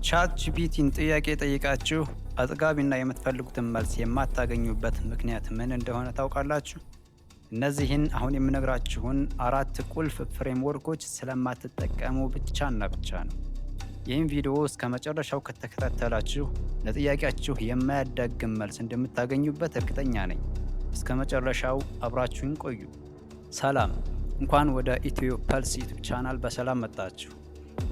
ቻት ጂፒቲን ጥያቄ ጠይቃችሁ አጥጋቢና የምትፈልጉትን መልስ የማታገኙበት ምክንያት ምን እንደሆነ ታውቃላችሁ? እነዚህን አሁን የምነግራችሁን 4 ቁልፍ ፍሬምወርኮች ስለማትጠቀሙ ብቻና ብቻ ነው። ይህን ቪዲዮ እስከ መጨረሻው ከተከታተላችሁ ለጥያቄያችሁ የማያዳግም መልስ እንደምታገኙበት እርግጠኛ ነኝ። እስከ መጨረሻው አብራችሁን ቆዩ። ሰላም፣ እንኳን ወደ ኢትዮ ፐልስ ዩቲዩብ ቻናል በሰላም መጣችሁ።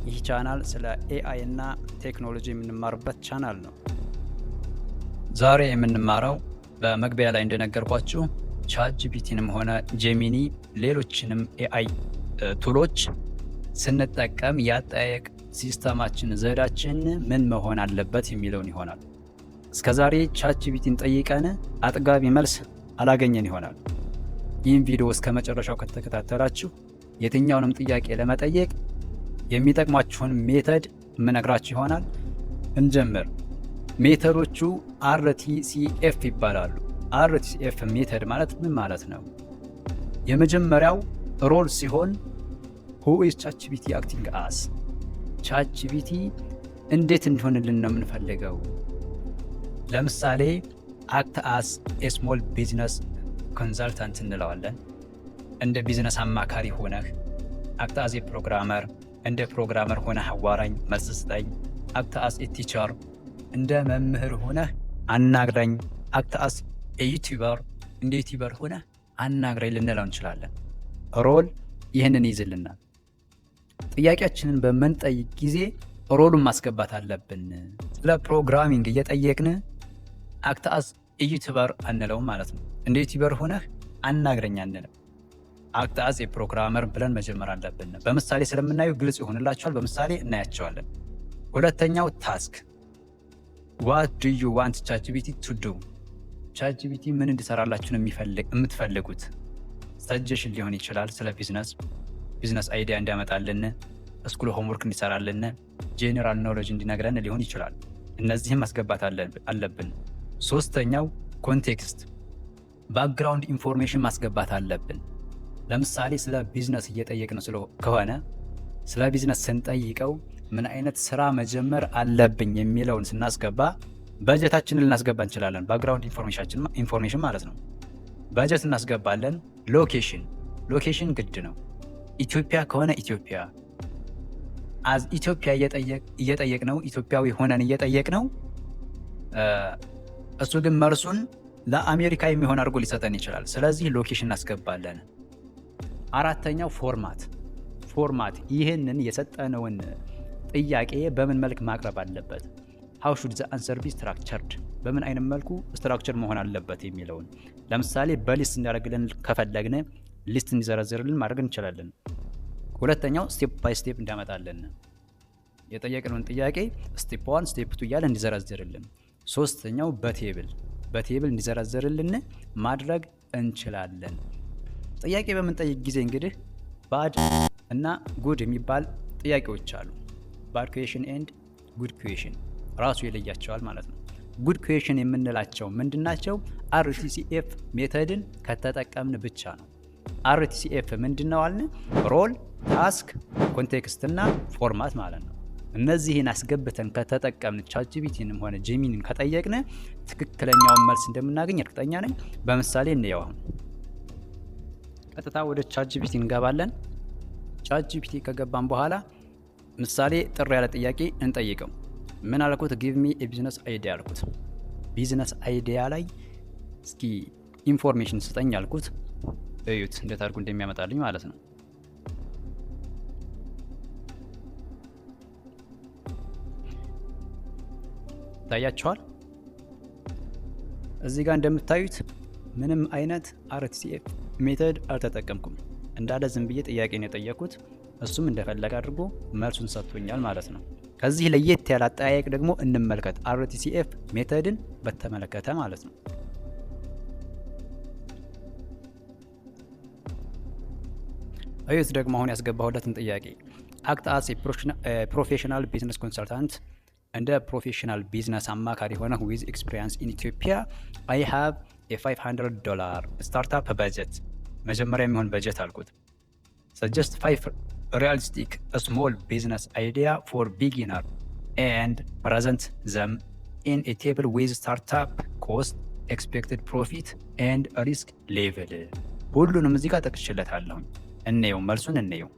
ይህ ቻናል ስለ ኤአይ እና ቴክኖሎጂ የምንማርበት ቻናል ነው። ዛሬ የምንማረው በመግቢያ ላይ እንደነገርኳችሁ ቻት ጂፒቲንም ሆነ ጄሚኒ ሌሎችንም ኤአይ ቱሎች ስንጠቀም ያጠያየቅ ሲስተማችን ዘዴያችን ምን መሆን አለበት የሚለውን ይሆናል። እስከዛሬ ቻት ጂፒቲን ጠይቀን አጥጋቢ መልስ አላገኘን ይሆናል። ይህን ቪዲዮ እስከ መጨረሻው ከተከታተላችሁ የትኛውንም ጥያቄ ለመጠየቅ የሚጠቅሟችሁን ሜተድ ምነግራችሁ ይሆናል። እንጀምር። ሜተዶቹ RTCF ይባላሉ። RTCF ሜተድ ማለት ምን ማለት ነው? የመጀመሪያው ሮል ሲሆን who is ChatGPT acting as? ChatGPT እንዴት እንዲሆንልን ነው የምንፈልገው? ለምሳሌ act as a small business consultant እንለዋለን። እንደ ቢዝነስ አማካሪ ሆነህ act as a programmer፣ እንደ ፕሮግራመር ሆነህ አዋራኝ መልስ ስጠኝ። act as a teacher፣ እንደ መምህር ሆነህ አናግረኝ። act as a YouTuber፣ እንደ ዩቲዩበር ሆነህ አናግረኝ ልንለው እንችላለን። ሮል ይህንን ይዝልናል። ጥያቄያችንን በምንጠይቅ ጊዜ ሮሉን ማስገባት አለብን። ስለ ፕሮግራሚንግ እየጠየቅን act as a YouTuber አንለውም ማለት ነው። እንደ ዩቲዩበር ሆነህ አናግረኝ አንልም። act as a programmer ብለን መጀመር አለብን። በምሳሌ ስለምናየው ግልጽ ይሆንላችኋል። በምሳሌ እናያቸዋለን። ሁለተኛው ታስክ፣ what do you want ChatGPT to do? ChatGPT ምን እንዲሰራላችሁ ነው የምትፈልጉት? ሰጀሽን ሊሆን ይችላል። ስለ ቢዝነስ አይዲያ እንዲያመጣልን፣ ስኩል ሆምወርክ እንዲሰራልን፣ ጄኔራል ኖሌጅ እንዲነግረን ሊሆን ይችላል። እነዚህም ማስገባት አለብን። ሶስተኛው ኮንቴክስት፣ ባክግራውንድ ኢንፎርሜሽን ማስገባት አለብን። ለምሳሌ ስለ ቢዝነስ እየጠየቅን ከሆነ ስለ ቢዝነስ ስንጠይቀው ምን አይነት ስራ መጀመር አለብኝ የሚለውን ስናስገባ በጀታችንን ልናስገባ እንችላለን። ባክግራውንድ ኢንፎርሜሽን ማለት ነው። በጀት እናስገባለን። ሎኬሽን ግድ ነው። ኢትዮጵያ ከሆነ ኢትዮጵያ አዝ ኢትዮጵያ እየጠየቅ ነው። ኢትዮጵያዊ ሆነን እየጠየቅ ነው። እሱ ግን መልሱን ለአሜሪካ የሚሆን አድርጎ ሊሰጠን ይችላል። ስለዚህ ሎኬሽን እናስገባለን። አራተኛው ፎርማት፣ ይህንን የሰጠነውን ጥያቄ በምን መልክ ማቅረብ አለበት? how should the answer be structured? በምን አይነት መልኩ ስትራክቸር መሆን አለበት የሚለውን ለምሳሌ በሊስት እንዲያደርግልን ከፈለግን ሊስት እንዲዘረዝርልን ማድረግ እንችላለን። ሁለተኛው ስቴፕ ባይ ስቴፕ እንዲያመጣልን የጠየቅነውን ጥያቄ ስቴፕ 1 ስቴፕ 2 እያለ እንዲዘረዝርልን። ሶስተኛው በቴብል እንዲዘረዝርልን ማድረግ እንችላለን። ጥያቄ በምንጠይቅ ጊዜ እንግዲህ ባድ እና ጉድ የሚባል ጥያቄዎች አሉ። ባድ ኩዌሽን ኤንድ ጉድ ኩዌሽን ራሱ ይለያቸዋል ማለት ነው። ጉድ ኩዌሽን የምንላቸው ምንድናቸው? RTCF ሜተድን ከተጠቀምን ብቻ ነው። RTCF ምንድነው አልን? ሮል፣ ታስክ፣ ኮንቴክስት እና ፎርማት ማለት ነው። እነዚህን አስገብተን ከተጠቀምን ቻትጂፒቲንም ሆነ ጄሚኒን ከጠየቅን ትክክለኛውን መልስ እንደምናገኝ እርግጠኛ ነኝ። በምሳሌ እንየው። አሁን ቀጥታ ወደ ቻትጂፒቲ እንገባለን። ቻትጂፒቲ ከገባን በኋላ ምሳሌ ጥር ያለ ጥያቄ እንጠይቀው። ምን አልኩት? ጊቭ ሚ ኤ ቢዝነስ አይዲያ አልኩት። ቢዝነስ አይዲያ ላይ እስኪ ኢንፎርሜሽን ስጠኝ አልኩት። እዩት እንዴት አድርጎ እንደሚያመጣልኝ ማለት ነው። ታያችኋል። እዚህ ጋር እንደምታዩት ምንም አይነት RTCF ሜተድ አልተጠቀምኩም። እንዳለ ዝም ብዬ ጥያቄን የጠየኩት እሱም እንደፈለገ አድርጎ መልሱን ሰጥቶኛል ማለት ነው። ከዚህ ለየት ያለ አጠያየቅ ደግሞ እንመልከት። RTCF ሜተድን በተመለከተ ማለት ነው። እዩት ደግሞ አሁን ያስገባሁለትን ጥያቄ act as a professional business consultant፣ እንደ ፕሮፌሽናል ቢዝነስ አማካሪ ሆነ with experience in Ethiopia I have a $500 ስታርታፕ በጀት። መጀመሪያ የሚሆን በጀት አልኩት። suggest 5 realistic small business idea for beginner and present them in a table with startup cost, expected profit and risk level። ሁሉንም እዚህ ጋር ጠቅሼለታለሁ። እንየው፣ መልሱን እንየው።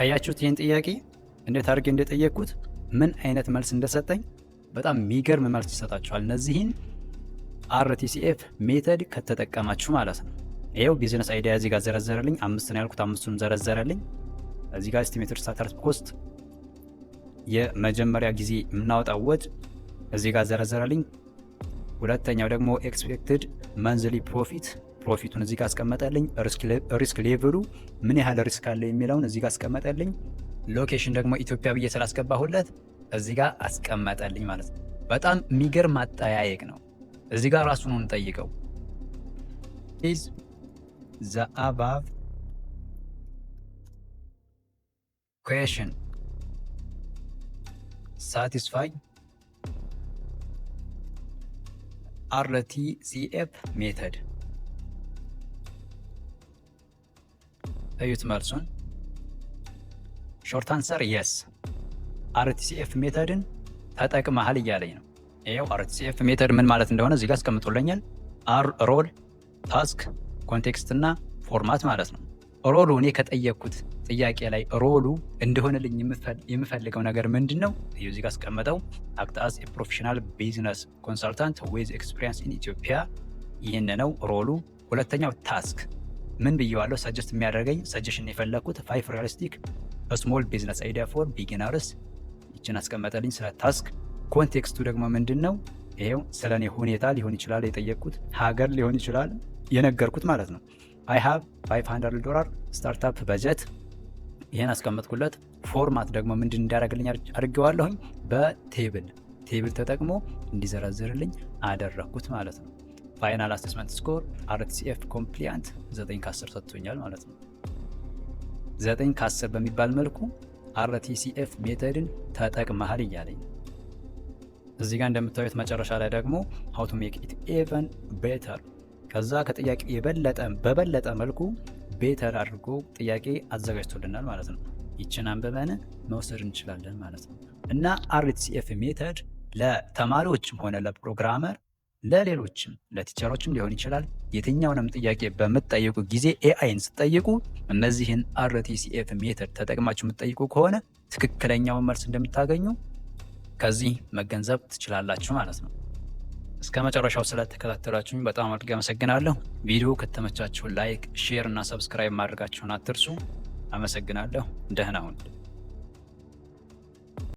አያችሁት? ይህን ጥያቄ እንዴት አድርጌ እንደጠየቅኩት ምን አይነት መልስ እንደሰጠኝ በጣም የሚገርም መልስ ይሰጣችኋል። እነዚህን አርቲሲኤፍ ሜተድ ከተጠቀማችሁ ማለት ነው። ይኸው ቢዝነስ አይዲያ እዚህ ጋር ዘረዘረልኝ። 5 ነው ያልኩት፣ 5ቱን ዘረዘረልኝ። እዚህ ጋር ኤስቲሜትድ ስታርተር ኮስት የመጀመሪያ ጊዜ የምናወጣው ወጪ እዚህ ጋር ዘረዘረልኝ። ሁለተኛው ደግሞ ኤክስፔክትድ መንዝሊ ፕሮፊቱን እዚህ ጋር አስቀመጠልኝ። ሪስክ ሌቭሉ ምን ያህል ሪስክ አለ የሚለውን እዚህ ጋር አስቀመጠልኝ። ሎኬሽን ደግሞ ኢትዮጵያ ብዬ ስላስገባሁለት እዚህ ጋር አስቀመጠልኝ ማለት ነው። በጣም የሚገርም አጠያየቅ ነው። እዚህ ጋር ራሱን እንጠይቀው። ኢዝ ዘ አባቭ ኩዌሽን ሳቲስፋይ አርቲሲኤፍ ሜተድ? እዩት መልሱን። ሾርት አንሰር የስ፣ አርቲሲኤፍ ሜተድን ተጠቅመሃል እያለኝ ነው። ይኸው አርቲሲኤፍ ሜተድ ምን ማለት እንደሆነ እዚህ ጋር አስቀምጦልኛል። አር ሮል፣ ታስክ፣ ኮንቴክስት እና ፎርማት ማለት ነው። ሮሉ እኔ ከጠየቅኩት ጥያቄ ላይ ሮሉ እንደሆነልኝ የምፈልገው ነገር ምንድን ነው? እዚህ ጋር አስቀመጠው። አክት አስ ኤ ፕሮፌሽናል ቢዝነስ ኮንሰልታንት ዊዝ ኤክስፒሪየንስ ኢን ኢትዮጵያ። ይህን ነው ሮሉ። ሁለተኛው ታስክ ምን ብየዋለሁ? ሰጀስት የሚያደርገኝ ሰጀሽን የፈለግኩት 5 ሪያሊስቲክ ስሞል ቢዝነስ አይዲያ ፎር ቢጊነርስ። ይችን አስቀመጠልኝ ስለ ታስክ። ኮንቴክስቱ ደግሞ ምንድን ነው? ይሄው ስለ እኔ ሁኔታ ሊሆን ይችላል የጠየቅኩት፣ ሀገር ሊሆን ይችላል የነገርኩት ማለት ነው። አይ ሃቭ $500 ስታርታፕ በጀት፣ ይህን አስቀመጥኩለት። ፎርማት ደግሞ ምንድን እንዲያደርግልኝ አድርጌዋለሁኝ፣ በቴብል ተጠቅሞ እንዲዘረዝርልኝ አደረግኩት ማለት ነው። ፋይናል አሴስመንት ስኮር አርቲሲኤፍ ኮምፕሊያንት 9 ከ10 ሰጥቶኛል ማለት ነው። 9 ከ10 በሚባል መልኩ አርቲሲኤፍ ሜተድን ተጠቅመሃል እያለኝ። እዚህ ጋር እንደምታዩት መጨረሻ ላይ ደግሞ ሃው ቱ ሜክ ኢት ኢቨን ቤተር፣ ከዛ ከጥያቄ በበለጠ መልኩ ቤተር አድርጎ ጥያቄ አዘጋጅቶልናል ማለት ነው። ይችን አንብበን መውሰድ እንችላለን ማለት ነው። እና አርቲሲኤፍ ሜተድ ለተማሪዎችም ሆነ ለፕሮግራመር ለሌሎችም ለቲቸሮችም ሊሆን ይችላል። የትኛውንም ጥያቄ በምትጠይቁ ጊዜ ኤአይን ስትጠይቁ እነዚህን አርቲሲኤፍ ሜተድ ተጠቅማችሁ የምትጠይቁ ከሆነ ትክክለኛውን መልስ እንደምታገኙ ከዚህ መገንዘብ ትችላላችሁ ማለት ነው። እስከ መጨረሻው ስለተከታተላችሁኝ በጣም አድርጌ አመሰግናለሁ። ቪዲዮ ከተመቻችሁ ላይክ፣ ሼር እና ሰብስክራይብ ማድረጋችሁን አትርሱ። አመሰግናለሁ። ደህና ሁኑ።